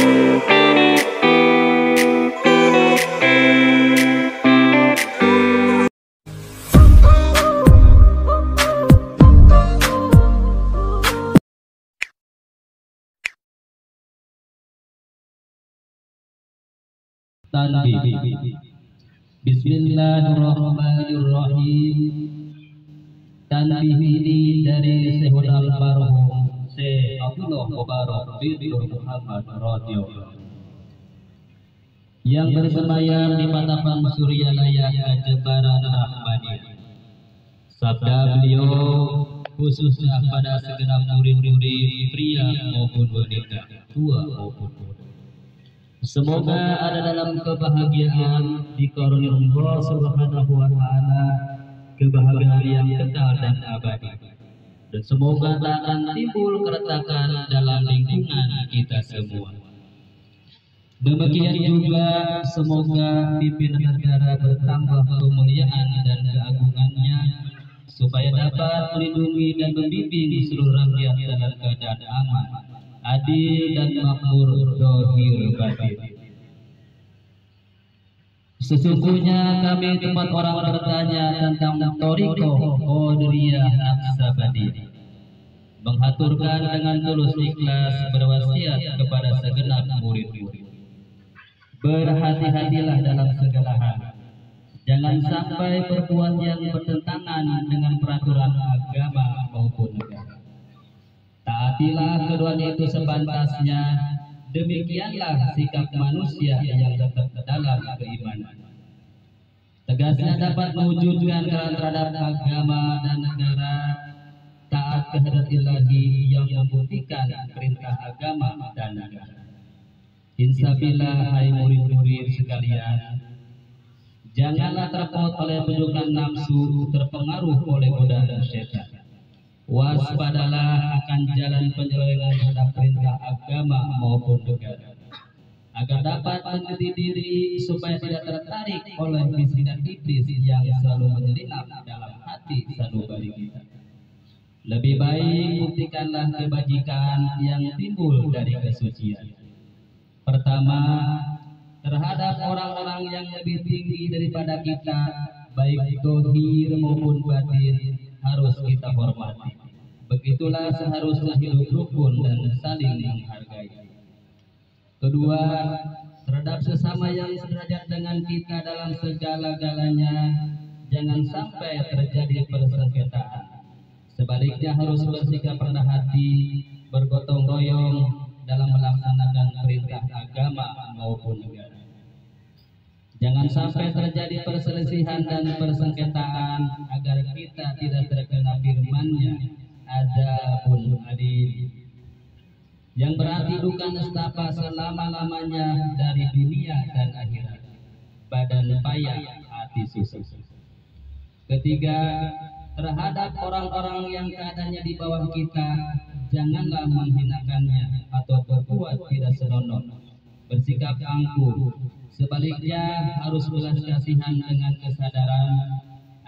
Tanbih. Bismillahirrahmanirrahim. Tanbih ini dari Syekh Al-Marhum Syekh Abdullah Mubarak bin Muhammad radhiyallahu yang bersemayam di Patapan Suryalaya Jembaran Rahmani. Sabda beliau khususnya pada segenap murid-murid pria maupun wanita, tua maupun muda. Semoga ada dalam kebahagiaan dikaruniai Allah Subhanahu wa taala, kebahagiaan yang kekal dan abadi. Dan semoga tak akan timbul keretakan dalam lingkungan kita semua. Demikian juga semoga pimpinan negara bertambah kemuliaan dan keagungannya, supaya dapat melindungi dan membimbing seluruh rakyat dalam keadaan aman, adil dan makmur zahir batin. Sesungguhnya kami tempat orang bertanya tentang thariqah Qadiriyah Naqsabandiyah, menghaturkan dengan tulus ikhlas berwasiat kepada segenap murid-murid. Berhati-hatilah dalam segala hal. Jangan sampai berbuat yang bertentangan dengan peraturan agama maupun negara. Taatilah keduanya itu sepantasnya. Demikianlah sikap manusia yang tetap dalam keimanan. Tegasnya dapat mewujudkan terhadap agama dan negara, taat kehendak Ilahi yang membuktikan perintah agama dan negara. Insabillah, hai murid-murid sekalian, janganlah terpaut oleh penunjukan nafsu, terpengaruh oleh godaan syaitan. Waspadalah akan jalan penyelewengan terhadap perintah agama maupun negara, agar dapat mendidik diri supaya tidak tertarik oleh bisikan iblis yang selalu menyelinap dalam hati sanubari kita. Lebih baik buktikanlah kebajikan yang timbul dari kesucian. Pertama, terhadap orang-orang yang lebih tinggi daripada kita, baik zahir maupun batin, harus kita hormati. Begitulah seharusnya hidup rukun dan saling menghargai. Kedua, terhadap sesama yang sederajat dengan kita dalam segala-galanya, jangan sampai terjadi persengketaan. Sebaliknya harus bersikap rendah hati, bergotong royong dalam melaksanakan perintah agama maupun negara. Jangan sampai terjadi perselisihan dan persengketaan, agar kita tidak terkena firman-Nya, adzabun alim, yang berarti duka nestapa selama-lamanya dari dunia dan akhirat, badan payah, hati susah. Ketiga, terhadap orang-orang yang keadaannya di bawah kita, janganlah menghinakannya atau berbuat tidak senonoh, bersikap angkuh. Sebaliknya harus belas kasihan dengan kesadaran,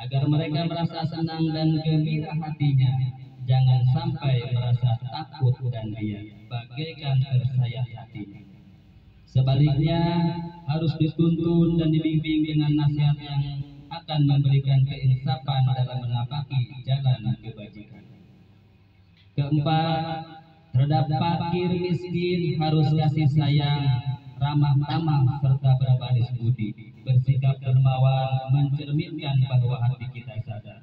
agar mereka merasa senang dan gembira hatinya. Jangan sampai merasa takut dan riya, bagaikan tersayat hatinya. Sebaliknya harus dituntun dan dibimbing dengan nasihat yang akan memberikan keinsafan dalam menapaki jalan kebajikan. Keempat, terhadap fakir miskin harus kasih sayang, ramah tamah serta berbaris budi, bersikap dermawan, mencerminkan bahwa hati kita sadar.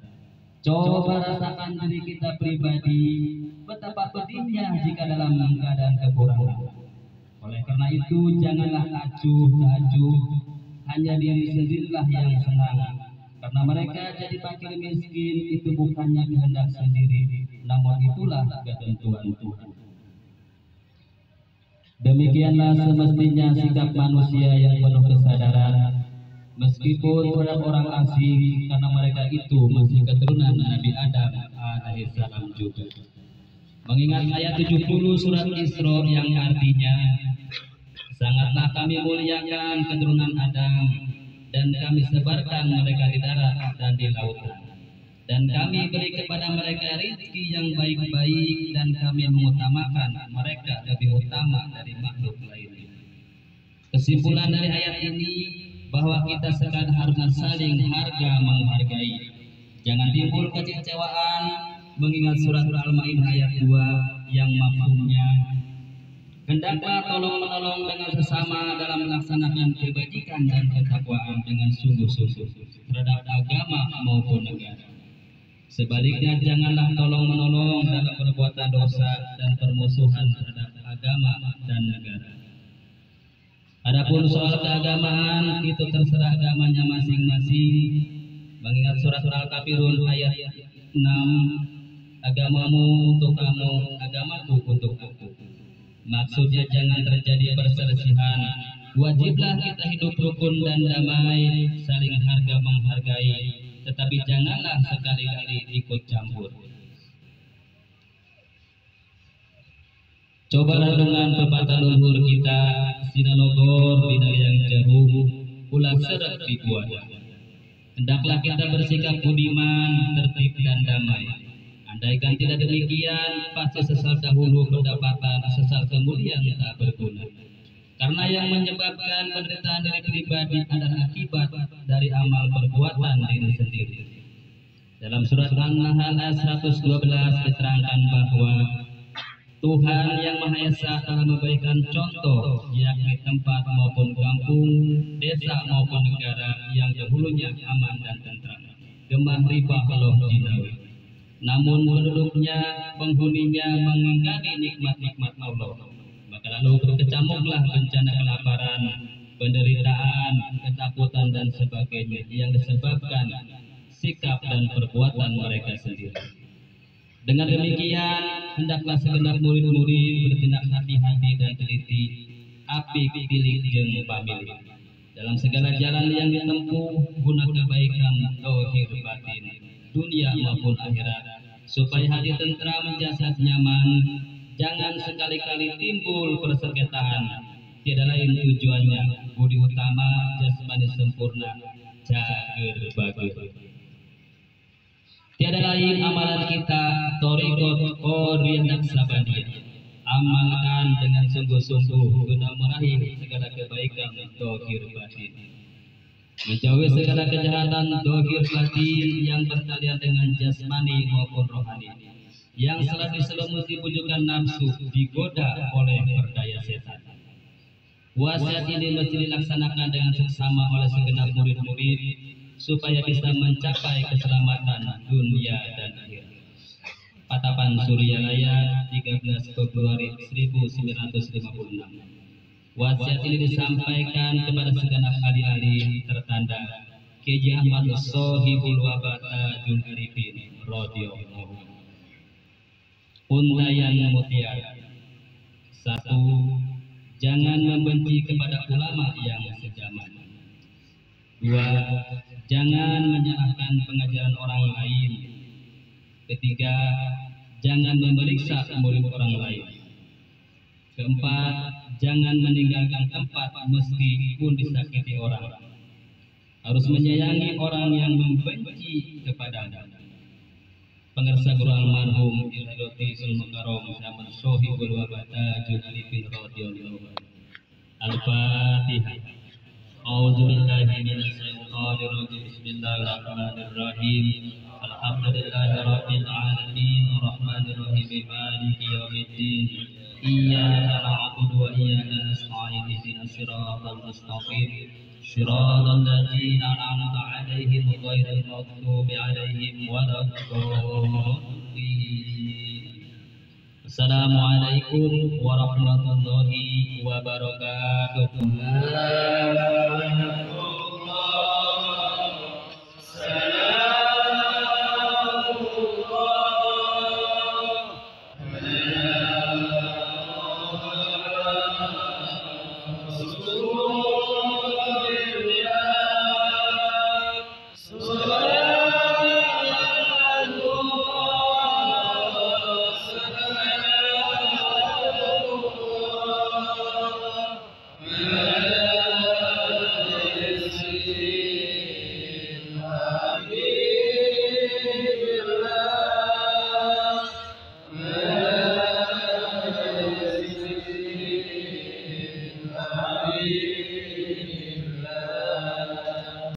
Coba rasakan diri kita pribadi, betapa pedihnya jika dalam keadaan kekurangan. Oleh karena itu, janganlah acuh tak acuh, hanya diri sendirilah yang senang. Karena mereka jadi fakir miskin itu bukannya kehendak sendiri, namun itulah ketentuan Tuhan. Demikianlah semestinya sikap manusia yang penuh kesadaran, meskipun terhadap orang asing, karena mereka itu masih keturunan Nabi Adam alaihissalam juga. Mengingat ayat 70 surat Isra yang artinya, sangatlah kami muliakan keturunan Adam, dan kami sebarkan mereka di darat dan di lautan, dan kami beri kepada mereka rezeki yang baik-baik, dan kami mengutamakan mereka lebih utama dari makhluk lainnya. Kesimpulan dari ayat ini bahwa kita sekarang harus saling harga menghargai. Jangan timbul kekecewaan mengingat surat Al-Maidah ayat 2 yang mafhumnya hendaklah tolong menolong dengan sesama dalam melaksanakan kebajikan dan ketakwaan dengan sungguh-sungguh terhadap agama maupun negara. Sebaliknya janganlah tolong menolong dalam perbuatan dosa dan permusuhan terhadap agama dan negara. Adapun soal keagamaan itu terserah agamanya masing-masing. Mengingat surat Al-Kafirun ayat 6, agamamu untuk kamu, agamaku untuk aku. Maksudnya jangan terjadi perselisihan. Wajiblah kita hidup rukun dan damai, saling harga menghargai, tetapi janganlah sekali-kali ikut campur. Coba renungan pepatah leluhur kita, sinalogor dina yang jauh, ulah seret dibuat. Hendaklah kita bersikap budiman, tertib dan damai. Andaikan tidak demikian, pasti sesal dahulu pendapatan, sesal kemudian tak berguna. Karena yang menyebabkan penderitaan diri pribadi adalah akibat dari amal perbuatan diri sendiri. Dalam surat An-Nahl ayat 112 diterangkan bahwa Tuhan yang Maha Esa telah memberikan contoh, yakni tempat maupun kampung, desa maupun negara yang dahulunya aman dan tentram, gemah riba loh jinawi. Namun penduduknya, penghuninya mengingkari nikmat-nikmat Allah, maka lalu berkecamuklah bencana kelaparan, penderitaan, ketakutan dan sebagainya yang disebabkan sikap dan perbuatan mereka sendiri. Dengan demikian, hendaklah segenap murid-murid bertindak hati-hati dan teliti, apik pilih jeung pamilih dalam segala jalan yang ditempuh guna kebaikan zahir batin, dunia maupun akhirat, supaya hati tentram, jasad nyaman. Jangan sekali-kali timbul persengketaan. Tiada lain tujuannya budi utama jasmani sempurna, cager bager. Tiada lain amalan kita thariqat qoriyandak sabandiyah. Amalkan dengan sungguh-sungguh guna meraih segala kebaikan zahir batin, menjauhi segala kejahatan zahir batin yang berkaitan dengan jasmani maupun rohani, yang selalu diselimuti bujukan nafsu, digoda oleh berdaya setan. Wasiat ini mesti dilaksanakan dengan seksama oleh segenap murid-murid supaya bisa mencapai keselamatan dunia dan akhirat. Patapan Suryalaya 13 Februari 1956. Wasiat ini disampaikan kepada segenap ahli-ahli tertanda Kiai Ahmad Sohibul Wabata Jul Arifin radhiyallahu anhu. Untayan mutiara. 1. Jangan membenci kepada ulama yang sejaman. 2. Jangan menyalahkan pengajaran orang lain. 3. Jangan memeriksa murid orang lain. 4. Jangan meninggalkan tempat meskipun disakiti orang. Harus menyayangi orang yang membenci kepada-Anda. Pengersa Guru almarhum Ilhadoti Sulmukarom zaman Sohibul Wabata Junalifin radhiyallahu anhu. Al-Fatihah. A'udzubillahi minasyaitonir rajim. Bismillahirrahmanirrahim. Alhamdulillahirabbil alamin arrahmanir rahim maliki yaumiddin. Iyyaka na'budu wa iyyaka nasta'in ihdinas siratal mustaqim. Siratal ladzina an'amta 'alaihim ghairil maghdubi 'alaihim waladdallin. Assalamualaikum warahmatullahi wabarakatuh. Oh